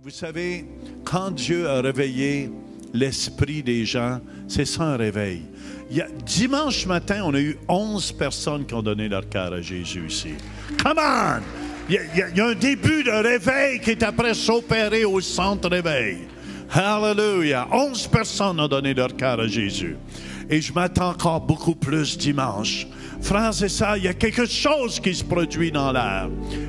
Vous savez, quand Dieu a réveillé l'esprit des gens, c'est ça un réveil. Dimanche matin, on a eu 11 personnes qui ont donné leur cœur à Jésus ici. Come on! Il y a un début de réveil qui est après s'opérer au centre réveil. Hallelujah! 11 personnes ont donné leur cœur à Jésus. Et je m'attends encore beaucoup plus dimanche. Frères et sœurs, il y a quelque chose qui se produit dans l'air.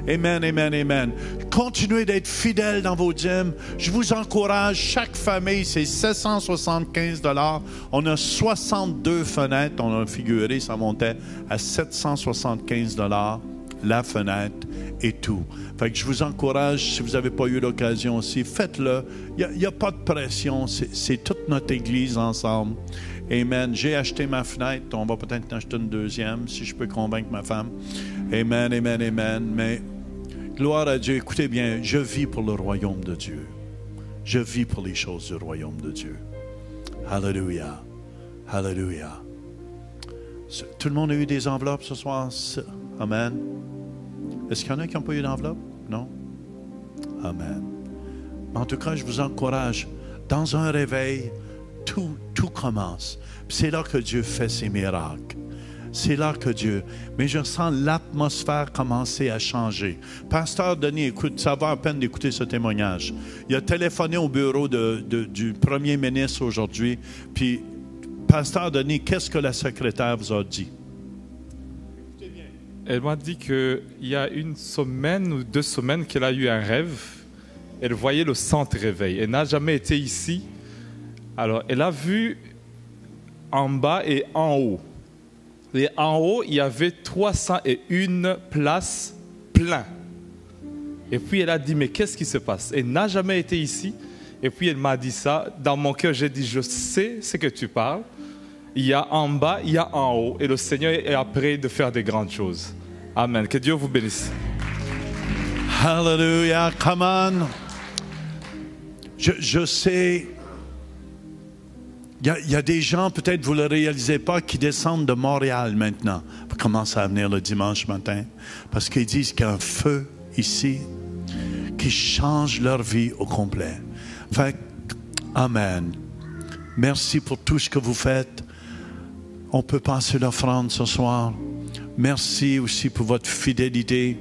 Amen, amen, amen. Continuez d'être fidèles dans vos dîmes. Je vous encourage, chaque famille, c'est 775 $. On a 62 fenêtres, on a figuré, ça montait à 775 $ la fenêtre et tout. Fait que je vous encourage, si vous n'avez pas eu l'occasion aussi, faites-le. Il n'y a pas de pression, c'est toute notre Église ensemble. Amen. J'ai acheté ma fenêtre. On va peut-être en acheter une deuxième, si je peux convaincre ma femme. Amen, amen, amen. Mais, gloire à Dieu. Écoutez bien, je vis pour le royaume de Dieu. Je vis pour les choses du royaume de Dieu. Alléluia. Alléluia. Tout le monde a eu des enveloppes ce soir? Amen. Est-ce qu'il y en a qui n'ont pas eu d'enveloppe? Non? Amen. En tout cas, je vous encourage. Dans un réveil, tout commence. C'est là que Dieu fait ses miracles. C'est là que Dieu... Mais je sens l'atmosphère commencer à changer. Pasteur Denis, écoute, ça va à peine d'écouter ce témoignage. Il a téléphoné au bureau du premier ministre aujourd'hui. Puis, Pasteur Denis, qu'est-ce que la secrétaire vous a dit? Écoutez bien. Elle m'a dit qu'il y a une semaine ou 2 semaines qu'elle a eu un rêve. Elle voyait le centre réveil. Elle n'a jamais été ici. Alors, elle a vu en bas et en haut. Et en haut, il y avait 301 places pleines. Et puis, elle a dit, mais qu'est-ce qui se passe? Elle n'a jamais été ici. Et puis, elle m'a dit ça. Dans mon cœur, j'ai dit, je sais ce que tu parles. Il y a en bas, il y a en haut. Et le Seigneur est prêt de faire des grandes choses. Amen. Que Dieu vous bénisse. Hallelujah. Come on. Je sais... Il y a des gens, peut-être vous ne le réalisez pas, qui descendent de Montréal maintenant pour commencer à venir le dimanche matin. Parce qu'ils disent qu'il y a un feu ici qui change leur vie au complet. Fait, amen. Merci pour tout ce que vous faites. On peut passer l'offrande ce soir. Merci aussi pour votre fidélité.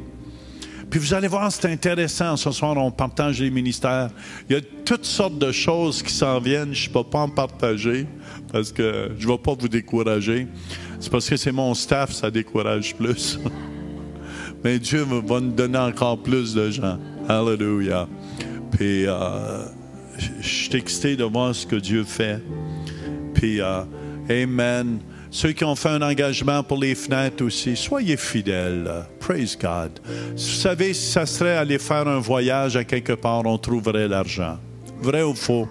Puis vous allez voir, c'est intéressant. Ce soir, on partage les ministères. Il y a toutes sortes de choses qui s'en viennent. Je ne peux pas en partager parce que je ne vais pas vous décourager. C'est parce que c'est mon staff, ça décourage plus. Mais Dieu va nous donner encore plus de gens. Alléluia. Puis, je suis excité de voir ce que Dieu fait. Puis, amen. Ceux qui ont fait un engagement pour les fenêtres aussi, soyez fidèles. Praise God. Vous savez, si ça serait aller faire un voyage à quelque part, on trouverait l'argent. Vrai ou faux?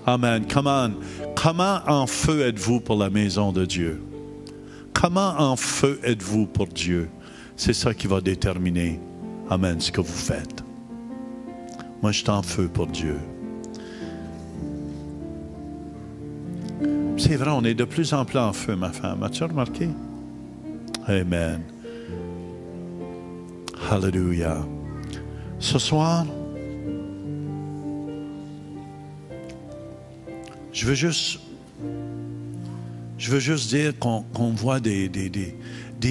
Amen. Come on. Comment en feu êtes-vous pour la maison de Dieu? Comment en feu êtes-vous pour Dieu? C'est ça qui va déterminer, amen, ce que vous faites. Moi, je suis en feu pour Dieu. C'est vrai, on est de plus en plus en feu, ma femme. As-tu remarqué? Amen. Hallelujah. Ce soir, je veux juste dire qu'on voit des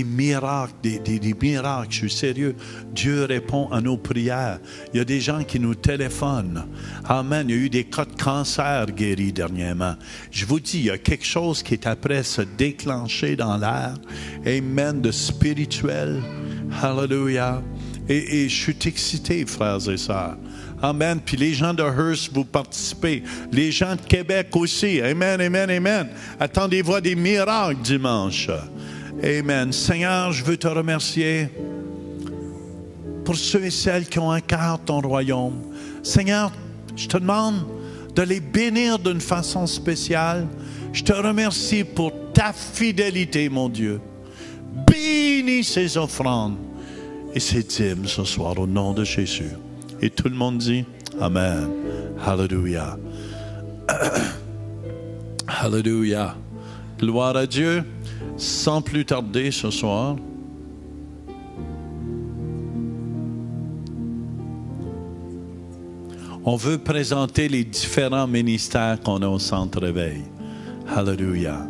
miracles, des miracles. Je suis sérieux. Dieu répond à nos prières. Il y a des gens qui nous téléphonent. Amen. Il y a eu des cas de cancer guéris dernièrement. Je vous dis, il y a quelque chose qui est après se déclencher dans l'air. Amen. De spirituel. Hallelujah. Et je suis excité, frères et sœurs. Amen. Puis les gens de Hearst, vous participez. Les gens de Québec aussi. Amen, amen, amen. Attendez-vous à des miracles dimanche. Amen. Seigneur, je veux te remercier pour ceux et celles qui ont un cœur ton royaume. Seigneur, je te demande de les bénir d'une façon spéciale. Je te remercie pour ta fidélité, mon Dieu. Bénis ces offrandes et ces dîmes ce soir au nom de Jésus. Et tout le monde dit Amen. Hallelujah. Hallelujah. Gloire à Dieu. Sans plus tarder ce soir, On veut présenter les différents ministères qu'on a au Centre Réveil. Alléluia.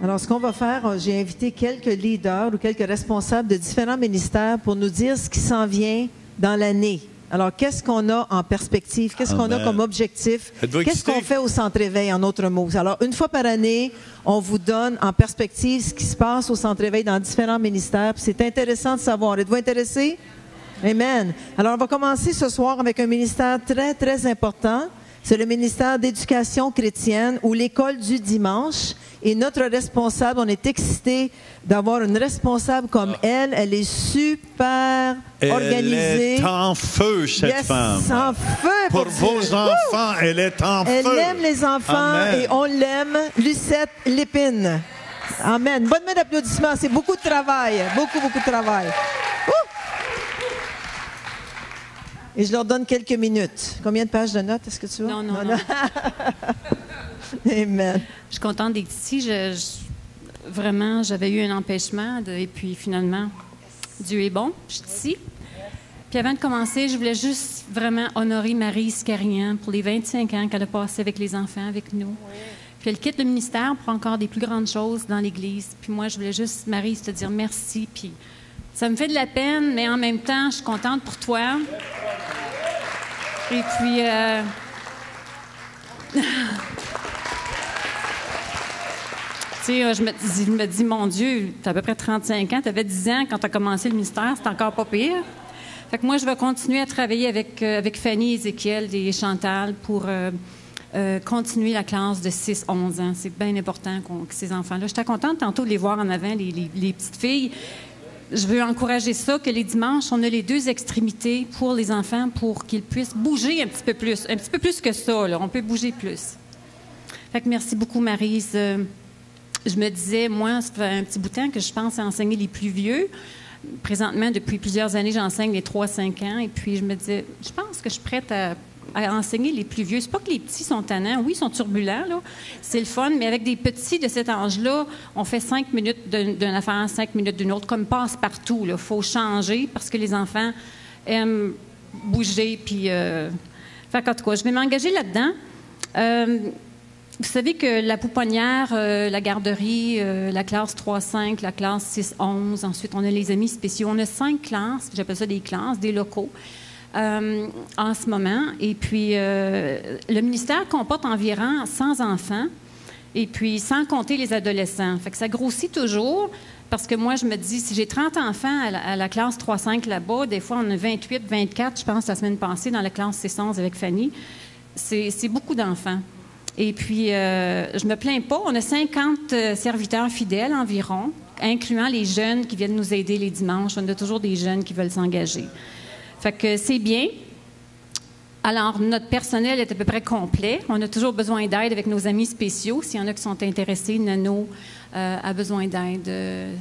Alors, ce qu'on va faire, j'ai invité quelques leaders ou quelques responsables de différents ministères pour nous dire ce qui s'en vient dans l'année. Alors, qu'est-ce qu'on a en perspective? Qu'est-ce qu'on a comme objectif? Qu'est-ce qu'on fait au Centre Réveil, en autres mots? Alors, une fois par année, on vous donne en perspective ce qui se passe au Centre Réveil dans différents ministères. Puis c'est intéressant de savoir. Êtes-vous intéressés? Amen. Alors, on va commencer ce soir avec un ministère très, très important. C'est le ministère d'éducation chrétienne ou l'école du dimanche. Et notre responsable, on est excités d'avoir une responsable comme elle. Elle est super organisée. Elle est en feu, cette femme. En feu pour vos enfants, elle est en feu. Elle aime les enfants. Amen. Et on l'aime. Lucette Lépine. Amen. Bonne main d'applaudissements. C'est beaucoup de travail. Beaucoup, beaucoup de travail. Et je leur donne quelques minutes. Combien de pages de notes est-ce que tu as? Non. Amen. Je suis contente d'être ici. Vraiment, j'avais eu un empêchement et puis finalement, Dieu est bon. Je suis ici. Puis avant de commencer, je voulais juste vraiment honorer Marie Scarian pour les 25 ans qu'elle a passé avec les enfants, avec nous. Puis elle quitte le ministère pour encore des plus grandes choses dans l'Église. Puis moi, je voulais juste, Marie, te dire merci. Puis ça me fait de la peine, mais en même temps, je suis contente pour toi. Et puis... Tu sais, je me dis, mon Dieu, tu as à peu près 35 ans, tu avais 10 ans quand tu as commencé le ministère, c'est encore pas pire. Fait que moi, je vais continuer à travailler avec Fanny, Ézéchiel et Chantal pour continuer la classe de 6-11 ans. C'est bien important que ces enfants-là... J'étais contente tantôt de les voir en avant, les petites filles. Je veux encourager ça, que les dimanches, on a les deux extrémités pour les enfants pour qu'ils puissent bouger un petit peu plus que ça. Là. On peut bouger plus. Fait que merci beaucoup, Maryse. Je me disais, moi, ça fait un petit bout de temps que je pense à enseigner les plus vieux. Présentement, depuis plusieurs années, j'enseigne les 3-5 ans. Et puis, je me disais, je pense que je suis prête à enseigner les plus vieux. C'est pas que les petits sont tannants. Oui, ils sont turbulents, là. C'est le fun. Mais avec des petits de cet âge-là, on fait 5 minutes d'une affaire, 5 minutes d'une autre, comme passe-partout. Il faut changer parce que les enfants aiment bouger. Puis, en tout cas, je vais m'engager là-dedans. Vous savez que la pouponnière, la garderie, la classe 3-5, la classe 6-11, ensuite on a les amis spéciaux. On a 5 classes, j'appelle ça des classes, des locaux, en ce moment. Et puis, le ministère comporte environ 100 enfants, et puis sans compter les adolescents. Fait que ça grossit toujours, parce que moi, je me dis, si j'ai 30 enfants à la classe 3-5 là-bas, des fois on a 28, 24, je pense, la semaine passée, dans la classe 6-11 avec Fanny. C'est beaucoup d'enfants. Et puis, je me plains pas. On a 50 serviteurs fidèles environ, incluant les jeunes qui viennent nous aider les dimanches. On a toujours des jeunes qui veulent s'engager. Fait que c'est bien. Alors, notre personnel est à peu près complet. On a toujours besoin d'aide avec nos amis spéciaux. S'il y en a qui sont intéressés, Nano a besoin d'aide.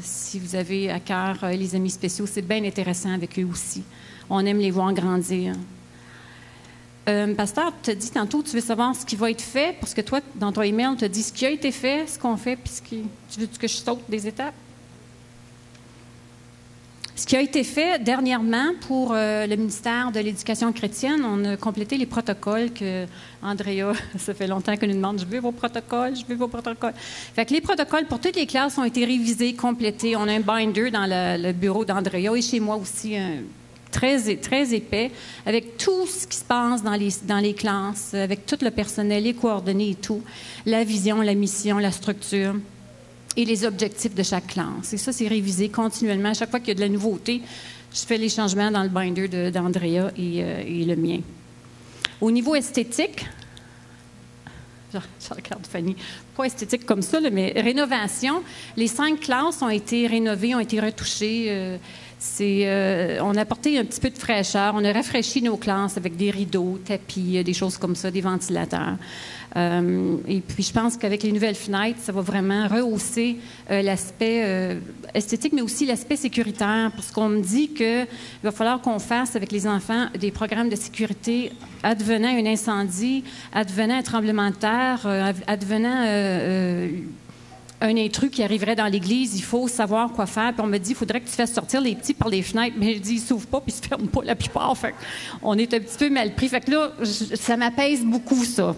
Si vous avez à cœur les amis spéciaux, c'est bien intéressant avec eux aussi. On aime les voir grandir. Pasteur, tu as dit tantôt, tu veux savoir ce qui va être fait, parce que toi, dans ton email, tu as dit ce qui a été fait, ce qu'on fait, puis tu veux que je saute des étapes? Ce qui a été fait dernièrement pour le ministère de l'Éducation chrétienne, on a complété les protocoles que Andrea, ça fait longtemps qu'elle nous demande, je veux vos protocoles. Fait que les protocoles pour toutes les classes ont été révisés, complétés. On a un binder dans le bureau d'Andrea et chez moi aussi, très épais, avec tout ce qui se passe dans les classes, avec tout le personnel, les coordonnées et tout, la vision, la mission, la structure et les objectifs de chaque classe. Et ça, c'est révisé continuellement. À chaque fois qu'il y a de la nouveauté, je fais les changements dans le binder d'Andrea et le mien. Au niveau esthétique, je regarde Fanny, pas esthétique comme ça, là, mais rénovation, les 5 classes ont été rénovées, ont été retouchées. On a apporté un petit peu de fraîcheur. On a rafraîchi nos classes avec des rideaux, tapis, des choses comme ça, des ventilateurs. Et puis, je pense qu'avec les nouvelles fenêtres, ça va vraiment rehausser l'aspect esthétique, mais aussi l'aspect sécuritaire, parce qu'on me dit qu'il va falloir qu'on fasse avec les enfants des programmes de sécurité advenant un incendie, advenant un tremblement de terre, advenant un intrus qui arriverait dans l'église, il faut savoir quoi faire. Puis on me dit, il faudrait que tu fasses sortir les petits par les fenêtres. Mais je dis, ils ne s'ouvrent pas puis ils ne se ferment pas la plupart. Fait on est un petit peu mal pris. Fait que là, ça m'apaise beaucoup, ça.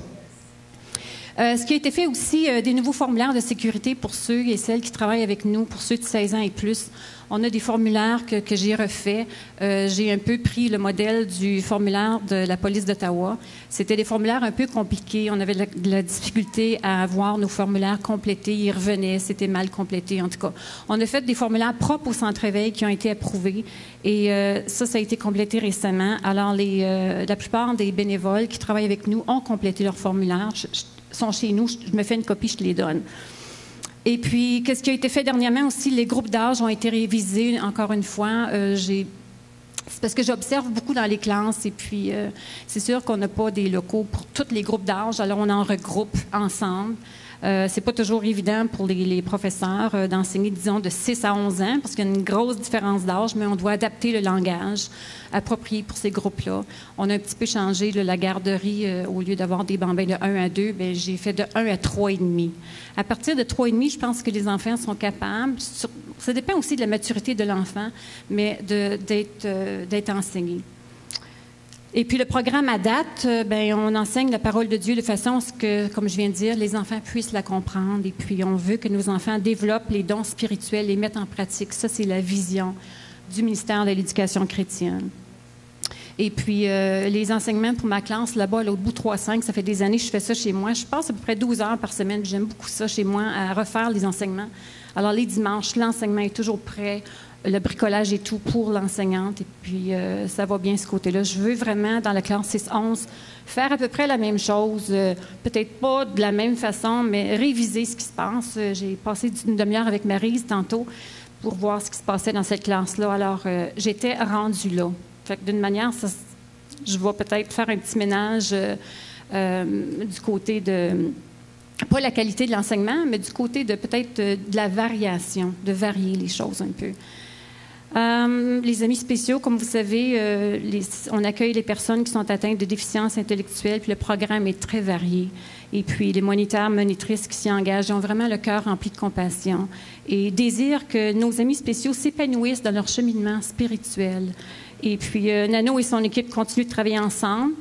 Ce qui a été fait aussi, des nouveaux formulaires de sécurité pour ceux et celles qui travaillent avec nous, pour ceux de 16 ans et plus. On a des formulaires que j'ai refaits. J'ai un peu pris le modèle du formulaire de la police d'Ottawa. C'était des formulaires un peu compliqués. On avait de la difficulté à avoir nos formulaires complétés. Ils revenaient, c'était mal complété en tout cas. On a fait des formulaires propres au centre éveil qui ont été approuvés. Et ça a été complété récemment. Alors, la plupart des bénévoles qui travaillent avec nous ont complété leurs formulaires. Sont chez nous, je me fais une copie, je te les donne. Et puis, qu'est-ce qui a été fait dernièrement aussi? Les groupes d'âge ont été révisés, encore une fois. C'est parce que j'observe beaucoup dans les classes et puis c'est sûr qu'on n'a pas des locaux pour tous les groupes d'âge, alors on en regroupe ensemble. C'est pas toujours évident pour les professeurs d'enseigner, disons, de 6 à 11 ans, parce qu'il y a une grosse différence d'âge, mais on doit adapter le langage approprié pour ces groupes-là. On a un petit peu changé la garderie, au lieu d'avoir des bambins de 1 à 2, bien, j'ai fait de 1 à 3,5. À partir de 3,5, je pense que les enfants sont capables, ça dépend aussi de la maturité de l'enfant, mais d'être enseigné. Et puis le programme à date, on enseigne la parole de Dieu de façon à ce que, comme je viens de dire, les enfants puissent la comprendre. Et puis on veut que nos enfants développent les dons spirituels, les mettent en pratique. Ça, c'est la vision du ministère de l'Éducation chrétienne. Et puis les enseignements pour ma classe, là-bas, à l'autre bout 3-5, ça fait des années que je fais ça chez moi. Je passe à peu près 12 heures par semaine. J'aime beaucoup ça chez moi, à refaire les enseignements. Alors les dimanches, l'enseignement est toujours prêt. Le bricolage et tout pour l'enseignante. Et puis, ça va bien ce côté-là. Je veux vraiment, dans la classe 6-11, faire à peu près la même chose. Peut-être pas de la même façon, mais réviser ce qui se passe. J'ai passé une demi-heure avec Maryse tantôt pour voir ce qui se passait dans cette classe-là. Alors, j'étais rendue là. Fait que d'une manière, je vais peut-être faire un petit ménage du côté de... Pas la qualité de l'enseignement, mais du côté de peut-être de la variation, de varier les choses un peu. Les amis spéciaux, comme vous savez, on accueille les personnes qui sont atteintes de déficience intellectuelle, puis le programme est très varié. Et puis, les moniteurs, monitrices qui s'y engagent ont vraiment le cœur rempli de compassion et désirent que nos amis spéciaux s'épanouissent dans leur cheminement spirituel. Et puis, Nano et son équipe continuent de travailler ensemble.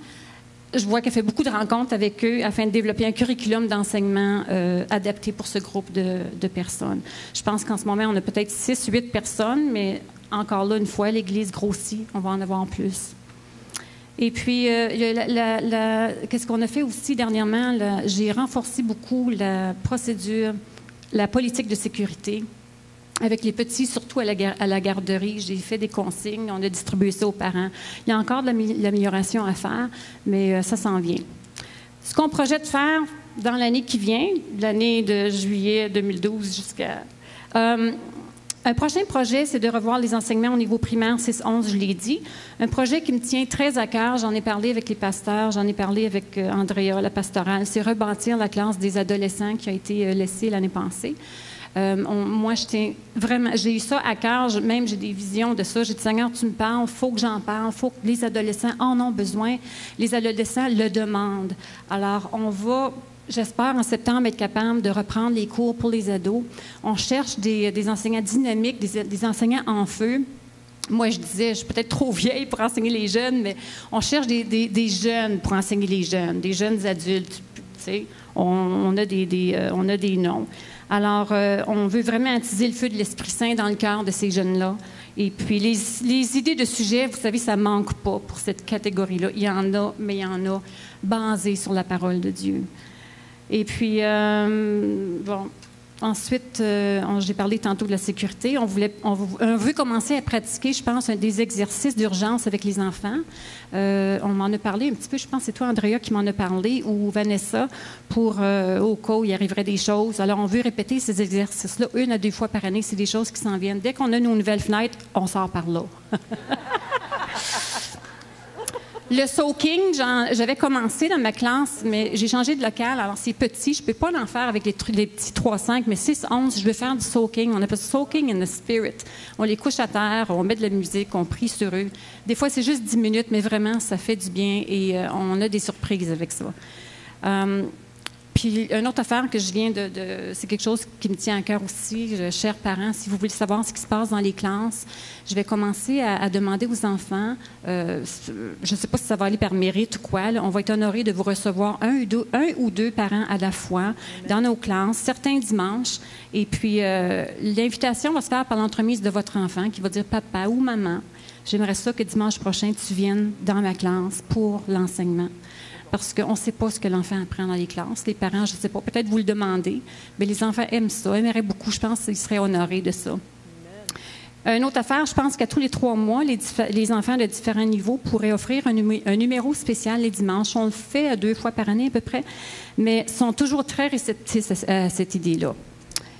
Je vois qu'elle fait beaucoup de rencontres avec eux afin de développer un curriculum d'enseignement adapté pour ce groupe de personnes. Je pense qu'en ce moment, on a peut-être 6-8 personnes, mais encore là, une fois, l'Église grossit, on va en avoir plus. Et puis, qu'est-ce qu'on a fait aussi dernièrement? J'ai renforcé beaucoup la procédure, la politique de sécurité. Avec les petits, surtout à la garderie, j'ai fait des consignes, on a distribué ça aux parents. Il y a encore de l'amélioration à faire, mais ça s'en vient. Ce qu'on projette faire dans l'année qui vient, l'année de juillet 2012 jusqu'à... un prochain projet, c'est de revoir les enseignements au niveau primaire 6-11, je l'ai dit. Un projet qui me tient très à cœur, j'en ai parlé avec les pasteurs, j'en ai parlé avec Andrea, la pastorale, c'est rebâtir la classe des adolescents qui a été laissée l'année passée. Moi, j'ai eu ça à cœur, même j'ai des visions de ça. J'ai dit, Seigneur, tu me parles, il faut que j'en parle, il faut que les adolescents en ont besoin. Les adolescents le demandent. Alors, on va, j'espère, en septembre, être capable de reprendre les cours pour les ados. On cherche des enseignants dynamiques, des enseignants en feu. Moi, je disais, je suis peut-être trop vieille pour enseigner les jeunes, mais on cherche des jeunes pour enseigner les jeunes adultes. Tu sais, on a des noms. Alors, on veut vraiment attiser le feu de l'Esprit Saint dans le cœur de ces jeunes-là. Et puis, les idées de sujets, vous savez, ça ne manque pas pour cette catégorie-là. Il y en a, mais il y en a basées sur la parole de Dieu. Et puis, ensuite, j'ai parlé tantôt de la sécurité. On veut commencer à pratiquer, je pense, des exercices d'urgence avec les enfants. On m'en a parlé un petit peu, je pense que c'est toi, Andrea, qui m'en a parlé, ou Vanessa, pour au cas où il arriverait des choses. Alors, on veut répéter ces exercices-là 1 à 2 fois par année. C'est des choses qui s'en viennent. Dès qu'on a nos nouvelles fenêtres, on sort par là. Le soaking, j'avais commencé dans ma classe, mais j'ai changé de local. Alors, c'est petit. Je ne peux pas l'en faire avec les petits 3-5, mais 6-11, je veux faire du soaking. On appelle ça soaking in the spirit. On les couche à terre, on met de la musique, on prie sur eux. Des fois, c'est juste 10 minutes, mais vraiment, ça fait du bien et on a des surprises avec ça. Puis, une autre affaire que je viens c'est quelque chose qui me tient à cœur aussi, chers parents, si vous voulez savoir ce qui se passe dans les classes, je vais commencer à demander aux enfants, je ne sais pas si ça va aller par mérite ou quoi, là, on va être honoré de vous recevoir un ou deux parents à la fois dans nos classes, certains dimanches. Et puis, l'invitation va se faire par l'entremise de votre enfant qui va dire « Papa ou maman, j'aimerais ça que dimanche prochain, tu viennes dans ma classe pour l'enseignement. » Parce qu'on ne sait pas ce que l'enfant apprend dans les classes. Les parents, je ne sais pas, peut-être vous le demandez, mais les enfants aiment ça, aimeraient beaucoup. Je pense qu'ils seraient honorés de ça. Une autre affaire, je pense qu'à tous les 3 mois, les enfants de différents niveaux pourraient offrir un numéro spécial les dimanches. On le fait 2 fois par année à peu près, mais sont toujours très réceptifs à cette idée-là.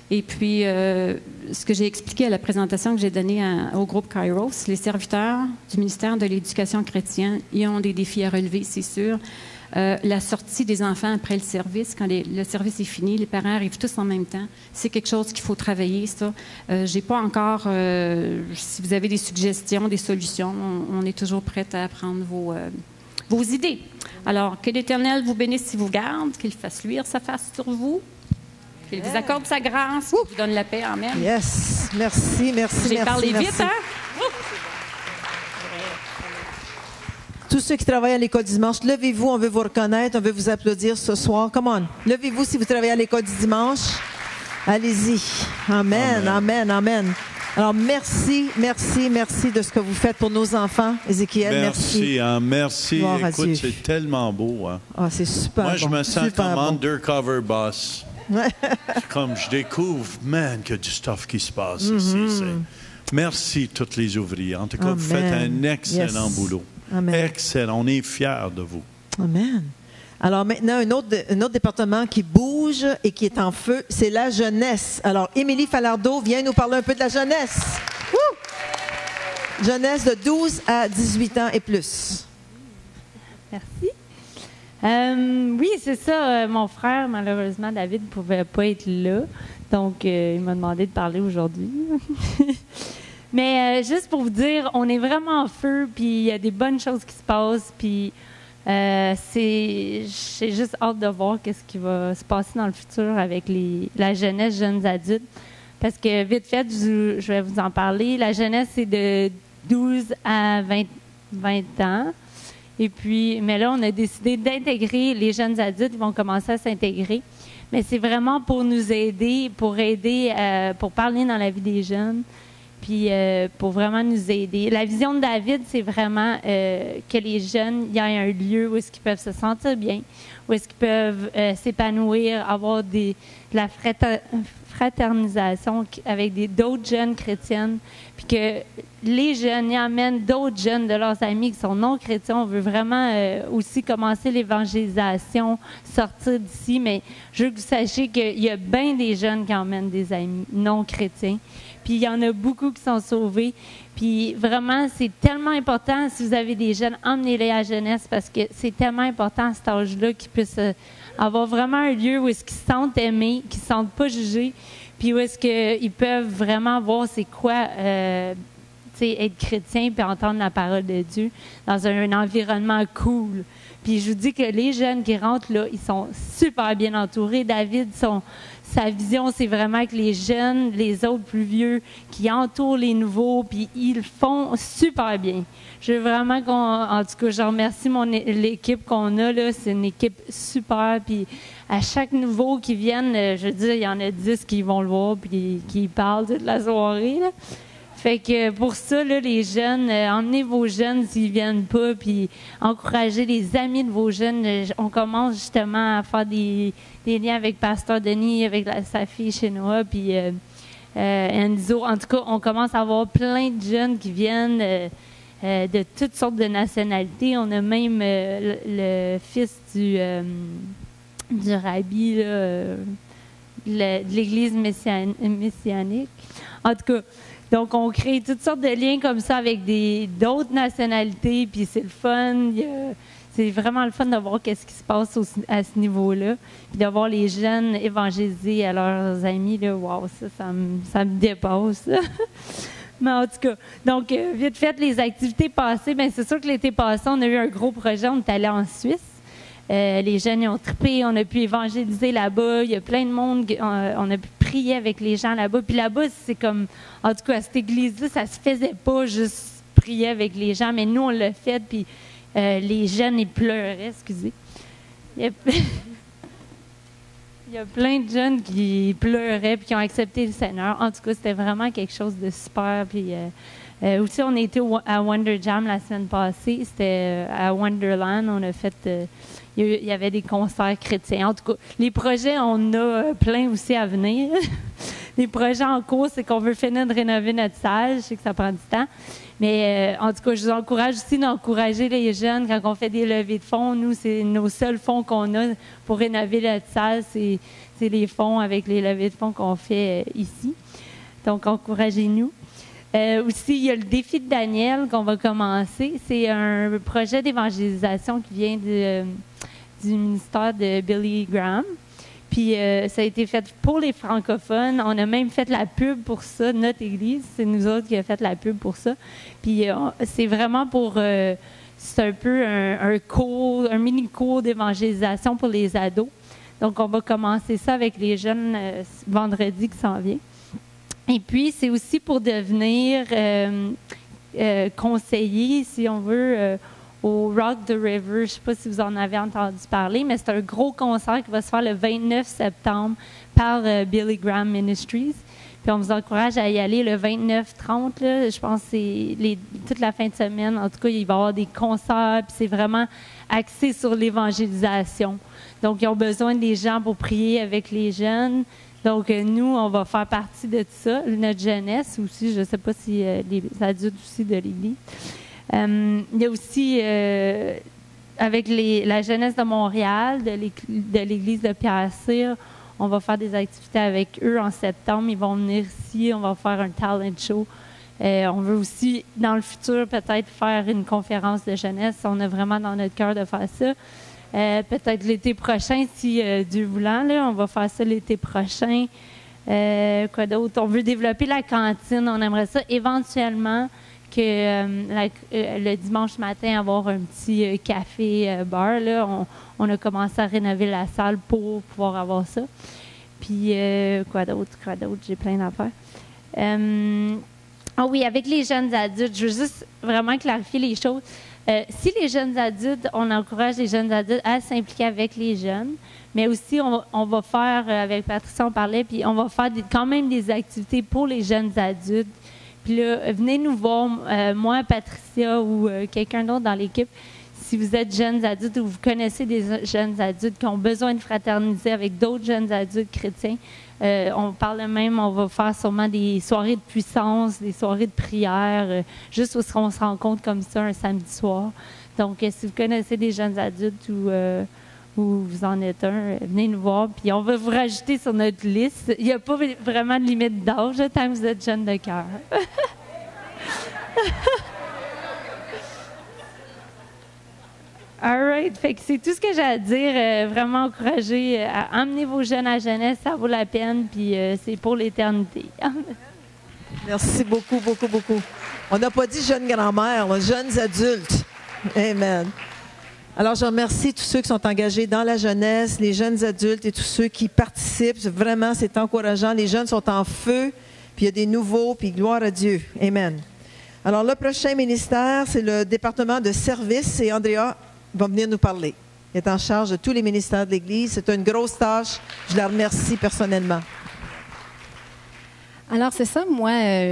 Et puis, ce que j'ai expliqué à la présentation que j'ai donnée au groupe Kairos, les serviteurs du ministère de l'Éducation chrétienne, ils ont des défis à relever, c'est sûr. La sortie des enfants après le service, quand le service est fini, les parents arrivent tous en même temps. C'est quelque chose qu'il faut travailler, ça. J'ai pas encore... si vous avez des suggestions, des solutions, on est toujours prête à prendre vos idées. Alors, que l'Éternel vous bénisse et vous garde, qu'il fasse luire sa face sur vous, qu'il vous accorde sa grâce, qu'il vous donne la paix. Amen. Yes. Merci, merci, J'ai parlé vite, hein? Tous ceux qui travaillent à l'école du dimanche, levez-vous, on veut vous reconnaître, on veut vous applaudir ce soir. Come on, levez-vous si vous travaillez à l'école du dimanche. Allez-y. Amen, amen, amen. Alors, merci, merci, merci de ce que vous faites pour nos enfants, Ézéchiel. Merci. Merci, hein, merci. Écoute, c'est tellement beau. Hein. Ah, c'est super. Moi, je bon, me sens comme bon. undercover boss. Comme je découvre, man, qu'il y a du stuff qui se passe ici. Merci, tous les ouvriers. En tout cas, vous faites un excellent boulot. Amen. Excellent. On est fiers de vous. Amen. Alors maintenant, un autre département qui bouge et qui est en feu, c'est la jeunesse. Alors, Émilie Falardeau vient nous parler un peu de la jeunesse. Woo! Jeunesse de 12 à 18 ans et plus. Merci. Oui, c'est ça. Mon frère, malheureusement, David, ne pouvait pas être là. Donc, il m'a demandé de parler aujourd'hui. Mais juste pour vous dire, on est vraiment en feu, puis il y a des bonnes choses qui se passent, puis j'ai juste hâte de voir qu'est-ce qui va se passer dans le futur avec la jeunesse, jeunes adultes. Parce que, vite fait, je vais vous en parler. La jeunesse, c'est de 12 à 20 ans. Et puis, mais là, on a décidé d'intégrer les jeunes adultes. Ils vont commencer à s'intégrer. Mais c'est vraiment pour nous aider, pour parler dans la vie des jeunes, puis pour vraiment nous aider. La vision de David, c'est vraiment que les jeunes, il y a un lieu où est-ce qu'ils peuvent se sentir bien, où est-ce qu'ils peuvent s'épanouir, avoir de la fraternisation avec d'autres jeunes chrétiennes, puis que les jeunes y amènent d'autres jeunes de leurs amis qui sont non chrétiens. On veut vraiment aussi commencer l'évangélisation, sortir d'ici, mais je veux que vous sachiez qu'il y a bien des jeunes qui emmènent des amis non chrétiens. Puis il y en a beaucoup qui sont sauvés. Puis vraiment, c'est tellement important, si vous avez des jeunes, emmenez-les à la jeunesse parce que c'est tellement important à cet âge-là qu'ils puissent avoir vraiment un lieu où est-ce qu'ils se sentent aimés, qu'ils ne se sentent pas jugés, puis où est-ce qu'ils peuvent vraiment voir c'est quoi être chrétien puis entendre la parole de Dieu dans un environnement cool. Puis je vous dis que les jeunes qui rentrent là, ils sont super bien entourés. David, sa vision, c'est vraiment que les jeunes, les autres plus vieux, qui entourent les nouveaux, puis ils le font super bien. Je veux vraiment en tout cas, je remercie l'équipe qu'on a, là. C'est une équipe super, puis à chaque nouveau qui viennent, je veux dire, il y en a 10 qui vont le voir, puis qui parlent toute la soirée, là. Fait que pour ça, là, les jeunes, emmenez vos jeunes s'ils viennent pas, puis encouragez les amis de vos jeunes. On commence justement à faire des liens avec Pasteur Denis, avec sa fille Chenoa, puis Enzo. En tout cas, on commence à avoir plein de jeunes qui viennent de toutes sortes de nationalités. On a même le fils du rabbi là, de l'Église messianique. En tout cas, donc, on crée toutes sortes de liens comme ça avec d'autres nationalités, puis c'est le fun. C'est vraiment le fun de voir qu'est-ce qui se passe à ce niveau-là, puis de voir les jeunes évangéliser à leurs amis. Là, wow, ça me dépasse. Mais en tout cas, donc, vite fait, les activités passées, bien, c'est sûr que l'été passé, on a eu un gros projet. On est allé en Suisse. Les jeunes ils ont trippé, on a pu évangéliser là-bas. Il y a plein de monde, on a pu prier avec les gens là-bas. Puis là-bas, c'est comme, en tout cas, à cette église-là, ça se faisait pas juste prier avec les gens, mais nous, on l'a fait. Puis les jeunes, ils pleuraient, excusez. Il y a plein de jeunes qui pleuraient puis qui ont accepté le Seigneur. En tout cas, c'était vraiment quelque chose de super. Puis aussi, on a été à Wonder Jam la semaine passée. C'était à Wonderland. On a fait... il y avait des concerts chrétiens. En tout cas, les projets, on a plein aussi à venir. Les projets en cours, c'est qu'on veut finir de rénover notre salle. Je sais que ça prend du temps. Mais en tout cas, je vous encourage aussi d'encourager les jeunes quand on fait des levées de fonds. Nous, c'est nos seuls fonds qu'on a pour rénover notre salle. C'est les fonds avec les levées de fonds qu'on fait ici. Donc, encouragez-nous. Aussi, il y a le défi de Daniel qu'on va commencer. C'est un projet d'évangélisation qui vient du ministère de Billy Graham. Puis ça a été fait pour les francophones. On a même fait la pub pour ça, notre église. C'est nous autres qui avons fait la pub pour ça. Puis c'est vraiment pour... c'est un peu un cours, un mini-cours d'évangélisation pour les ados. Donc, on va commencer ça avec les jeunes vendredi qui s'en vient. Et puis, c'est aussi pour devenir conseiller, si on veut, au Rock the River. Je ne sais pas si vous en avez entendu parler, mais c'est un gros concert qui va se faire le 29 septembre par Billy Graham Ministries. Puis on vous encourage à y aller le 29-30. Je pense que c'est toute la fin de semaine. En tout cas, il va y avoir des concerts. Puis c'est vraiment axé sur l'évangélisation. Donc, ils ont besoin des gens pour prier avec les jeunes. Donc, nous, on va faire partie de ça. Notre jeunesse aussi, je ne sais pas si les adultes aussi de l'Église. Il y a aussi, avec la jeunesse de Montréal, de l'Église de Pierre-Cyr, on va faire des activités avec eux en septembre. Ils vont venir ici, on va faire un talent show. On veut aussi, dans le futur, peut-être faire une conférence de jeunesse. On a vraiment dans notre cœur de faire ça. Peut-être l'été prochain, si Dieu voulant, là, on va faire ça l'été prochain. Quoi d'autre? On veut développer la cantine. On aimerait ça éventuellement que le dimanche matin, avoir un petit café-bar. On a commencé à rénover la salle pour pouvoir avoir ça. Puis, quoi d'autre? J'ai plein d'affaires. Ah oui, avec les jeunes adultes, je veux juste vraiment clarifier les choses. Si les jeunes adultes, on encourage les jeunes adultes à s'impliquer avec les jeunes, mais aussi on va faire, avec Patricia on parlait, puis on va faire quand même des activités pour les jeunes adultes. Puis là, venez nous voir, moi, Patricia ou quelqu'un d'autre dans l'équipe, si vous êtes jeunes adultes ou vous connaissez des jeunes adultes qui ont besoin de fraterniser avec d'autres jeunes adultes chrétiens. On parle même, on va faire sûrement des soirées de puissance, des soirées de prière, juste où on se rencontre comme ça un samedi soir. Donc, si vous connaissez des jeunes adultes ou vous en êtes un, venez nous voir. Puis on va vous rajouter sur notre liste. Il n'y a pas vraiment de limite d'âge tant que vous êtes jeune de cœur. All right. Fait que c'est tout ce que j'ai à dire. Vraiment encourager à emmener vos jeunes à la jeunesse. Ça vaut la peine. Puis c'est pour l'éternité. Merci beaucoup, beaucoup, beaucoup. On n'a pas dit jeunes grand-mères, jeunes adultes. Amen. Alors, je remercie tous ceux qui sont engagés dans la jeunesse, les jeunes adultes et tous ceux qui participent. Vraiment, c'est encourageant. Les jeunes sont en feu, puis il y a des nouveaux, puis gloire à Dieu. Amen. Alors, le prochain ministère, c'est le département de service et Andrea va venir nous parler. Il est en charge de tous les ministères de l'Église. C'est une grosse tâche. Je la remercie personnellement. Alors, c'est ça. Moi,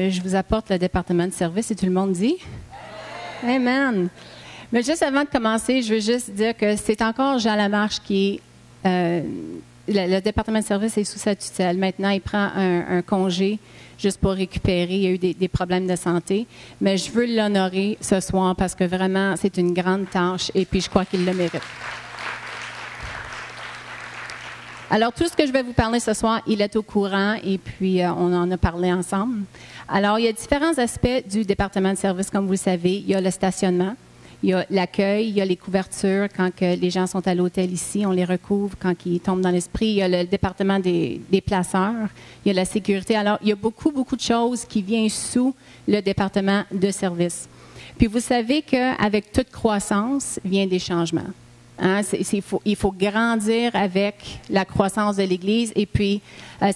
je vous apporte le département de service et tout le monde dit Amen. Mais juste avant de commencer, je veux juste dire que c'est encore Jean Lamarche qui est... le département de service est sous sa tutelle. Maintenant, il prend un congé juste pour récupérer. Il y a eu des problèmes de santé. Mais je veux l'honorer ce soir parce que vraiment, c'est une grande tâche et puis je crois qu'il le mérite. Alors, tout ce que je vais vous parler ce soir, il est au courant et puis on en a parlé ensemble. Alors, il y a différents aspects du département de service, comme vous le savez. Il y a le stationnement. Il y a l'accueil, il y a les couvertures quand que les gens sont à l'hôtel ici, on les recouvre quand ils tombent dans l'esprit. Il y a le département des placeurs, il y a la sécurité. Alors, il y a beaucoup, beaucoup de choses qui viennent sous le département de service. Puis, vous savez qu'avec toute croissance vient des changements. Hein? Il faut grandir avec la croissance de l'Église. Et puis,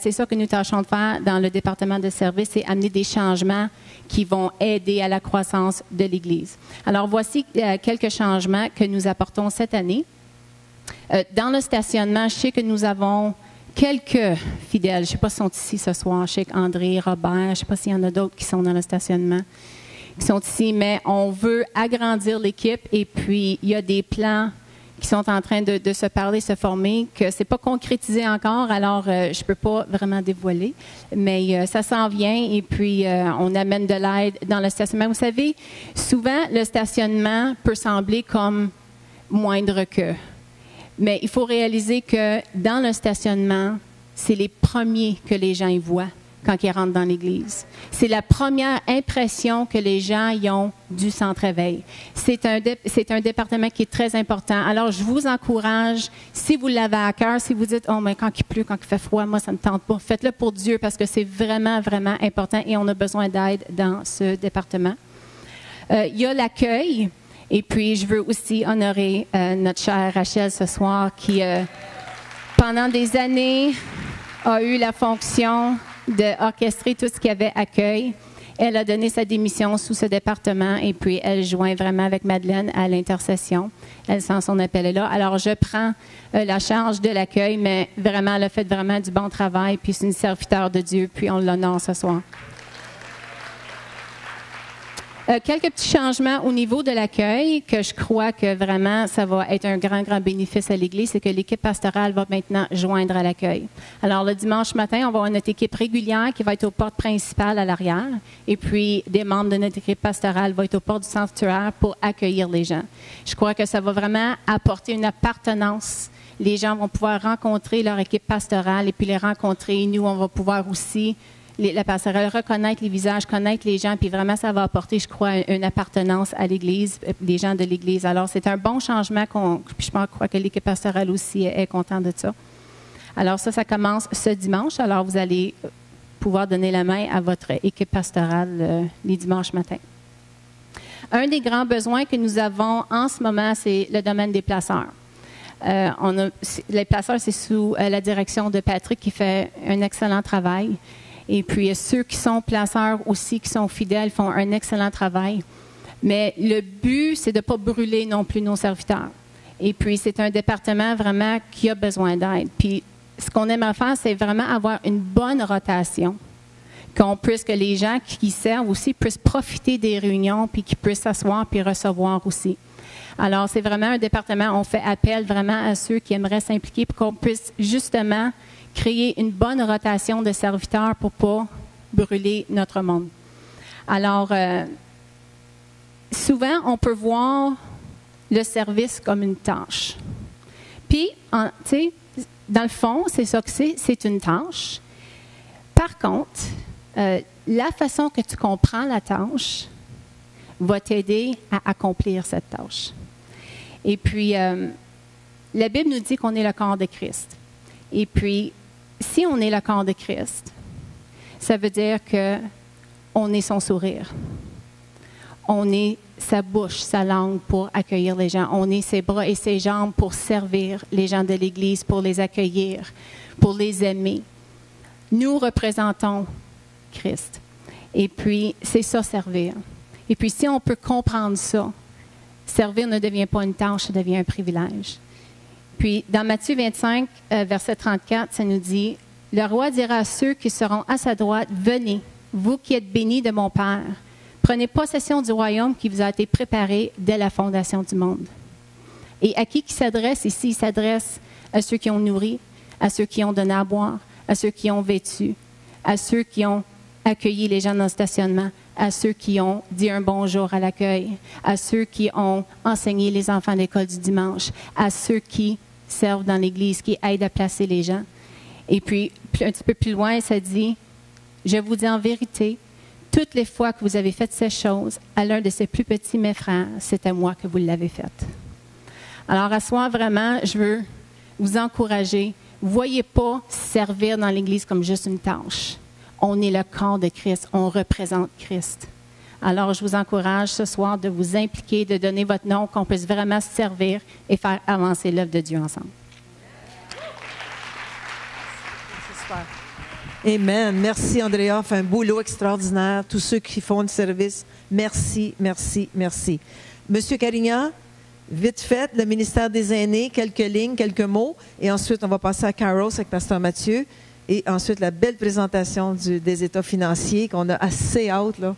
c'est ça que nous tâchons de faire dans le département de service, c'est amener des changements qui vont aider à la croissance de l'Église. Alors, voici quelques changements que nous apportons cette année. Dans le stationnement, je sais que nous avons quelques fidèles. Je ne sais pas s'ils sont ici ce soir. Je sais qu'André, Robert, je ne sais pas s'il y en a d'autres qui sont dans le stationnement, qui sont ici. Mais on veut agrandir l'équipe et puis il y a des plans qui sont en train de se parler, se former, que ce n'est pas concrétisé encore, alors je ne peux pas vraiment dévoiler, mais ça s'en vient et puis on amène de l'aide dans le stationnement. Vous savez, souvent, le stationnement peut sembler comme moindre que, mais il faut réaliser que dans le stationnement, c'est les premiers que les gens y voient quand ils rentrent dans l'Église. C'est la première impression que les gens y ont du centre éveil. C'est un département qui est très important. Alors, je vous encourage, si vous l'avez à cœur, si vous dites « Oh, mais quand il pleut, quand il fait froid, moi, ça ne me tente pas », faites-le pour Dieu parce que c'est vraiment, vraiment important et on a besoin d'aide dans ce département. Il y a l'accueil et puis je veux aussi honorer notre chère Rachel ce soir qui, pendant des années, a eu la fonction d'orchestrer tout ce qu'il y avait accueil. Elle a donné sa démission sous ce département et puis elle joint vraiment avec Madeleine à l'intercession. Elle sent son appel est là. Alors, je prends la charge de l'accueil, mais vraiment, elle a fait vraiment du bon travail puis c'est une serviteur de Dieu, puis on l'honore ce soir. Quelques petits changements au niveau de l'accueil que je crois que vraiment ça va être un grand, grand bénéfice à l'Église, c'est que l'équipe pastorale va maintenant joindre à l'accueil. Alors, le dimanche matin, on va avoir notre équipe régulière qui va être aux portes principales à l'arrière et puis des membres de notre équipe pastorale vont être aux portes du sanctuaire pour accueillir les gens. Je crois que ça va vraiment apporter une appartenance. Les gens vont pouvoir rencontrer leur équipe pastorale et puis les rencontrer. Nous, on va pouvoir aussi la pastorale, reconnaître les visages, connaître les gens, puis vraiment, ça va apporter, je crois, une appartenance à l'Église, les gens de l'Église. Alors, c'est un bon changement, puis je crois que l'équipe pastorale aussi est contente de ça. Alors, ça commence ce dimanche. Alors, vous allez pouvoir donner la main à votre équipe pastorale les dimanches matins. Un des grands besoins que nous avons en ce moment, c'est le domaine des placeurs. Les placeurs, c'est sous la direction de Patrick qui fait un excellent travail. Et puis, ceux qui sont placeurs aussi, qui sont fidèles, font un excellent travail. Mais le but, c'est de ne pas brûler non plus nos serviteurs. Et puis, c'est un département vraiment qui a besoin d'aide. Puis, ce qu'on aimerait faire, c'est vraiment avoir une bonne rotation. Que les gens qui servent aussi puissent profiter des réunions, puis qu'ils puissent s'asseoir puis recevoir aussi. Alors, c'est vraiment un département, on fait appel vraiment à ceux qui aimeraient s'impliquer pour qu'on puisse justement créer une bonne rotation de serviteurs pour ne pas brûler notre monde. Alors, souvent, on peut voir le service comme une tâche. Puis, tu sais, dans le fond, c'est ça que c'est une tâche. Par contre, la façon que tu comprends la tâche va t'aider à accomplir cette tâche. Et puis, la Bible nous dit qu'on est le corps de Christ. Et puis, si on est le corps de Christ, ça veut dire qu'on est son sourire. On est sa bouche, sa langue pour accueillir les gens. On est ses bras et ses jambes pour servir les gens de l'Église, pour les accueillir, pour les aimer. Nous représentons Christ. Et puis, c'est ça, servir. Et puis, si on peut comprendre ça, servir ne devient pas une tâche, ça devient un privilège. Puis, dans Matthieu 25, verset 34, ça nous dit « Le roi dira à ceux qui seront à sa droite, « Venez, vous qui êtes bénis de mon Père, prenez possession du royaume qui vous a été préparé dès la fondation du monde. » Et à qui s'adresse ici? Il s'adresse à ceux qui ont nourri, à ceux qui ont donné à boire, à ceux qui ont vêtu, à ceux qui ont accueilli les gens dans le stationnement, à ceux qui ont dit un bonjour à l'accueil, à ceux qui ont enseigné les enfants à l'école du dimanche, à ceux qui servent dans l'Église, qui aident à placer les gens. Et puis, un petit peu plus loin, ça dit, « Je vous dis en vérité, toutes les fois que vous avez fait ces choses à l'un de ces plus petits mes frères, c'est à moi que vous l'avez fait. » Alors, à ce soir, vraiment, je veux vous encourager. Voyez pas servir dans l'Église comme juste une tâche. On est le corps de Christ, on représente Christ. Alors, je vous encourage ce soir de vous impliquer, de donner votre nom, qu'on puisse vraiment se servir et faire avancer l'œuvre de Dieu ensemble. C'est super. Amen. Merci, Andrea. Fait un boulot extraordinaire. Tous ceux qui font le service, merci, merci, merci. Monsieur Carignan, vite fait, le ministère des Aînés, quelques lignes, quelques mots, et ensuite, on va passer à Kairos avec Pasteur Mathieu, et ensuite, la belle présentation des états financiers qu'on a assez hâte, là.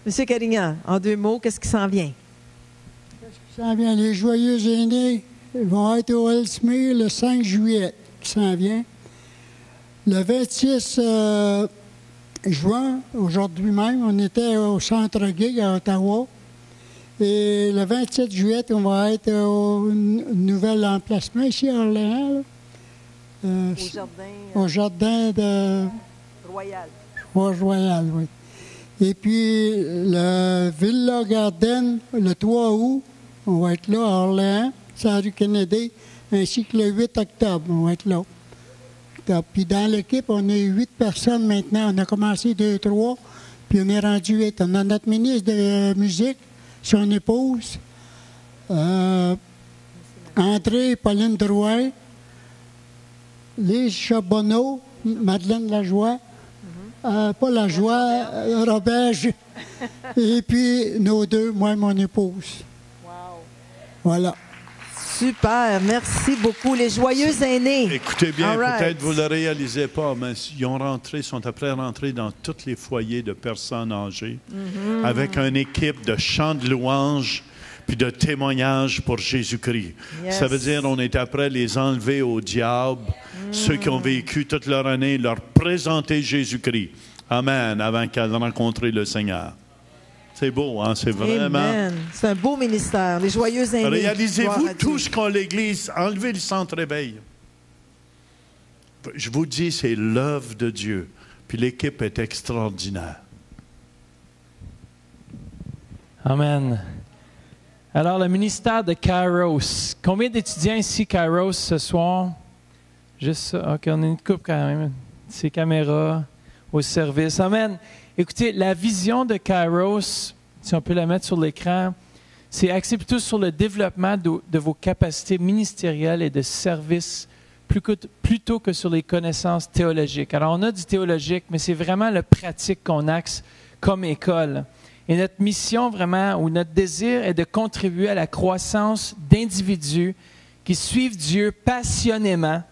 Monsieur Carignan, en 2 mots, qu'est-ce qui s'en vient? Qu'est-ce qui s'en vient? Les Joyeux Aînés vont être au Ellesmere le 5 juillet, qui s'en vient. Le 26 juin, aujourd'hui même, on était au Centre Gig à Ottawa. Et le 27 juillet, on va être au nouvel emplacement ici à Orléans. Au jardin de... Royal. Royal, oui. Et puis, le Villa Garden, le 3 août, on va être là à Orléans, sur la rue Kennedy, ainsi que le 8 octobre, on va être là. Puis dans l'équipe, on est 8 personnes maintenant. On a commencé 2, 3, puis on est rendu 8. On a notre ministre de musique, son épouse, André et Pauline Drouin, Lise Charbonneau, Madeleine Lajoie, pas Lajoie, Robert, et puis nos 2, moi et mon épouse. Wow. Voilà. Super, merci beaucoup. Les Joyeux Aînés. Écoutez bien, right. Peut-être vous ne le réalisez pas, mais ils sont après rentrés dans tous les foyers de personnes âgées avec une équipe de chants de louanges puis de témoignages pour Jésus-Christ. Yes. Ça veut dire qu'on est après les enlever au diable, ceux qui ont vécu toute leur année, leur présenter Jésus-Christ. Amen, avant qu'elles rencontrent le Seigneur. C'est beau, hein? C'est vraiment... Amen. C'est un beau ministère, les Joyeux Aînés. Réalisez-vous tout ce qu'ont l'Église, enlevez le centre réveil. Je vous dis, c'est l'œuvre de Dieu. Puis l'équipe est extraordinaire. Amen. Alors, le ministère de Kairos. Combien d'étudiants ici, Kairos, ce soir? Juste ça. OK, on a une coupe quand même. Ces caméras au service. Amen. Écoutez, la vision de Kairos, si on peut la mettre sur l'écran, c'est axé plutôt sur le développement de vos capacités ministérielles et de service plutôt que sur les connaissances théologiques. Alors, on a du théologique, mais c'est vraiment le pratique qu'on axe comme école. Et notre mission vraiment, ou notre désir est de contribuer à la croissance d'individus qui suivent Dieu passionnément,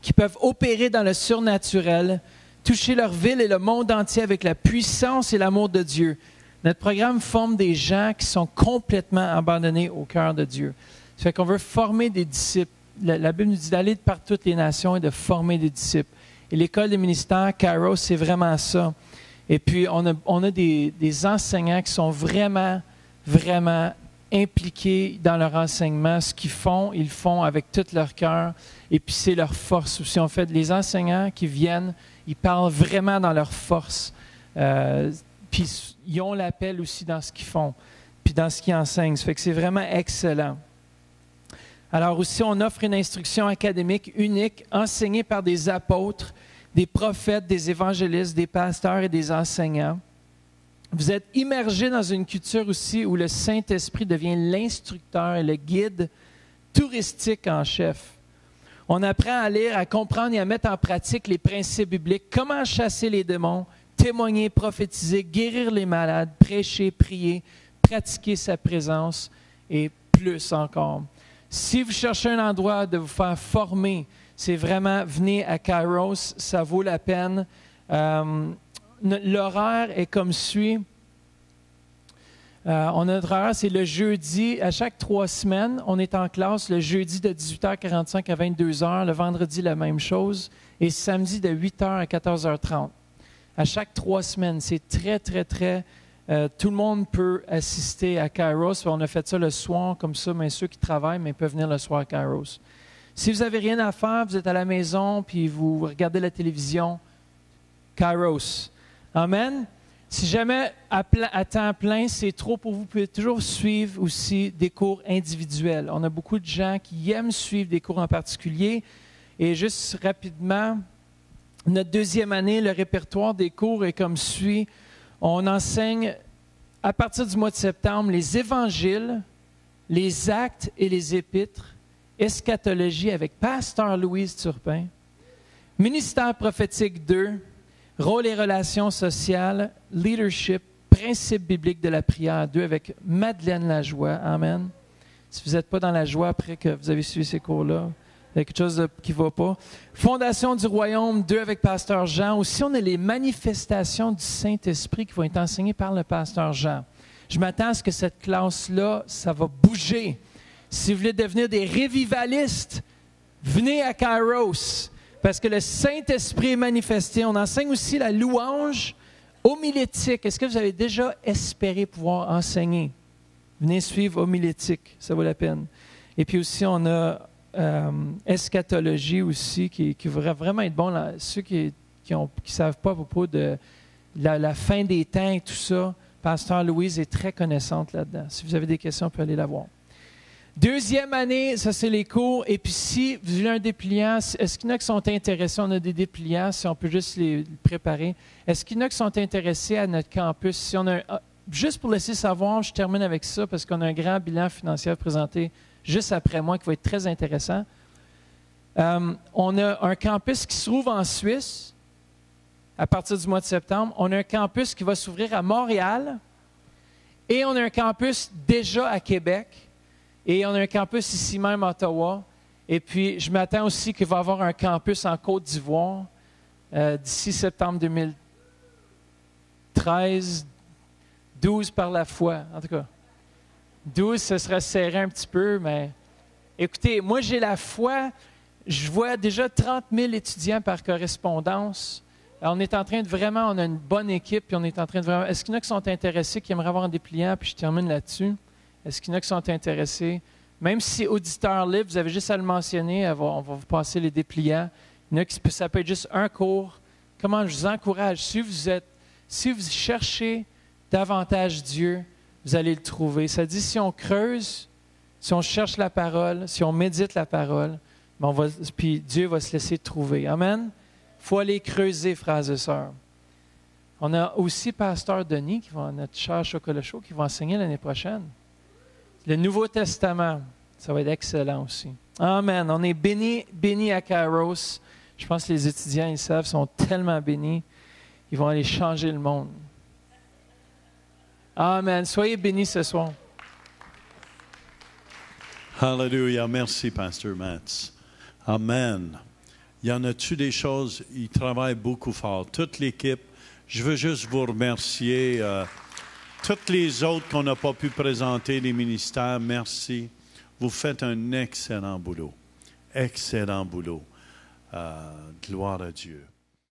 qui peuvent opérer dans le surnaturel, toucher leur ville et le monde entier avec la puissance et l'amour de Dieu. Notre programme forme des gens qui sont complètement abandonnés au cœur de Dieu. Ça fait qu'on veut former des disciples. La Bible nous dit d'aller par toutes les nations et de former des disciples. Et l'école des ministères, Kairos, c'est vraiment ça. Et puis, on a des enseignants qui sont vraiment, vraiment impliqués dans leur enseignement. Ce qu'ils font, ils le font avec tout leur cœur. Et puis, c'est leur force aussi. En fait, les enseignants qui viennent, ils parlent vraiment dans leur force. Puis, ils ont l'appel aussi dans ce qu'ils font, puis dans ce qu'ils enseignent. Ça fait que c'est vraiment excellent. Alors aussi, on offre une instruction académique unique, enseignée par des apôtres, des prophètes, des évangélistes, des pasteurs et des enseignants. Vous êtes immergés dans une culture aussi où le Saint-Esprit devient l'instructeur et le guide touristique en chef. On apprend à lire, à comprendre et à mettre en pratique les principes bibliques, comment chasser les démons, témoigner, prophétiser, guérir les malades, prêcher, prier, pratiquer sa présence et plus encore. Si vous cherchez un endroit de vous faire former, c'est vraiment, venez à Kairos, ça vaut la peine. L'horaire est comme suit. Notre horaire, c'est le jeudi. À chaque 3 semaines, on est en classe le jeudi de 18h45 à 22h, le vendredi, la même chose, et samedi de 8h à 14h30. À chaque 3 semaines, c'est très, très, très... tout le monde peut assister à Kairos. On a fait ça le soir, comme ça, mais ceux qui travaillent, mais peuvent venir le soir à Kairos. Si vous n'avez rien à faire, vous êtes à la maison, puis vous regardez la télévision, Kairos. Amen. Si jamais à temps plein, c'est trop pour vous, vous pouvez toujours suivre aussi des cours individuels. On a beaucoup de gens qui aiment suivre des cours en particulier. Et juste rapidement, notre 2e année, le répertoire des cours est comme suit. On enseigne, à partir du mois de septembre, les évangiles, les actes et les épîtres, eschatologie avec Pasteur Louise Turpin, ministère prophétique 2, rôle et relations sociales, leadership, principe biblique de la prière 2 avec Madeleine Lajoie. Amen. Si vous n'êtes pas dans la joie après que vous avez suivi ces cours-là, il y a quelque chose qui ne va pas. Fondation du Royaume 2 avec Pasteur Jean. Aussi, on a les manifestations du Saint-Esprit qui vont être enseignées par le Pasteur Jean. Je m'attends à ce que cette classe-là, ça va bouger. Si vous voulez devenir des révivalistes, venez à Kairos, parce que le Saint-Esprit est manifesté. On enseigne aussi la louange homilétique. Est-ce que vous avez déjà espéré pouvoir enseigner? Venez suivre homilétique, ça vaut la peine. Et puis aussi, on a eschatologie aussi, qui va vraiment être bon. Là, ceux qui savent pas à propos de la fin des temps et tout ça, Pasteur Louise est très connaissante là-dedans. Si vous avez des questions, vous pouvez aller la voir. Deuxième année, ça c'est les cours. Et puis si vous voulez un dépliant, est-ce qu'il y en a qui sont intéressés? On a des dépliants, si on peut juste les préparer. Est-ce qu'il y en a qui sont intéressés à notre campus? Si on a juste pour laisser savoir, je termine avec ça parce qu'on a un grand bilan financier à présenter juste après moi qui va être très intéressant. On a un campus qui se trouve en Suisse à partir du mois de septembre. On a un campus qui va s'ouvrir à Montréal et on a un campus déjà à Québec. Et on a un campus ici même à Ottawa. Et puis, je m'attends aussi qu'il va y avoir un campus en Côte d'Ivoire d'ici septembre 2013. 12 par la foi, en tout cas. 12, ce sera serré un petit peu, mais écoutez, moi j'ai la foi. Je vois déjà 30 000 étudiants par correspondance. Alors, on est en train de vraiment, on a une bonne équipe, puis on est en train de vraiment. Est-ce qu'il y en a qui sont intéressés, qui aimeraient avoir un dépliant, puis je termine là-dessus. Est-ce qu'il y en a qui sont intéressés? Même si auditeur libre, vous avez juste à le mentionner, on va vous passer les dépliants. Il y en a qui, ça peut être juste un cours. Comment je vous encourage? Si vous cherchez davantage Dieu, vous allez le trouver. Ça dit, si on creuse, si on cherche la parole, si on médite la parole, puis Dieu va se laisser trouver. Amen? Il faut aller creuser, frères et sœurs. On a aussi Pasteur Denis, notre cher chocolat chaud, qui va enseigner l'année prochaine. Le Nouveau Testament, ça va être excellent aussi. Amen. On est bénis à Kairos. Je pense que les étudiants, ils savent, sont tellement bénis. Ils vont aller changer le monde. Amen. Soyez bénis ce soir. Hallelujah. Merci, Pasteur Matz. Amen. Y en a-tu des choses? Ils travaillent beaucoup fort. Toute l'équipe. Je veux juste vous remercier. Toutes les autres qu'on n'a pas pu présenter, les ministères, merci. Vous faites un excellent boulot. Excellent boulot. Gloire à Dieu.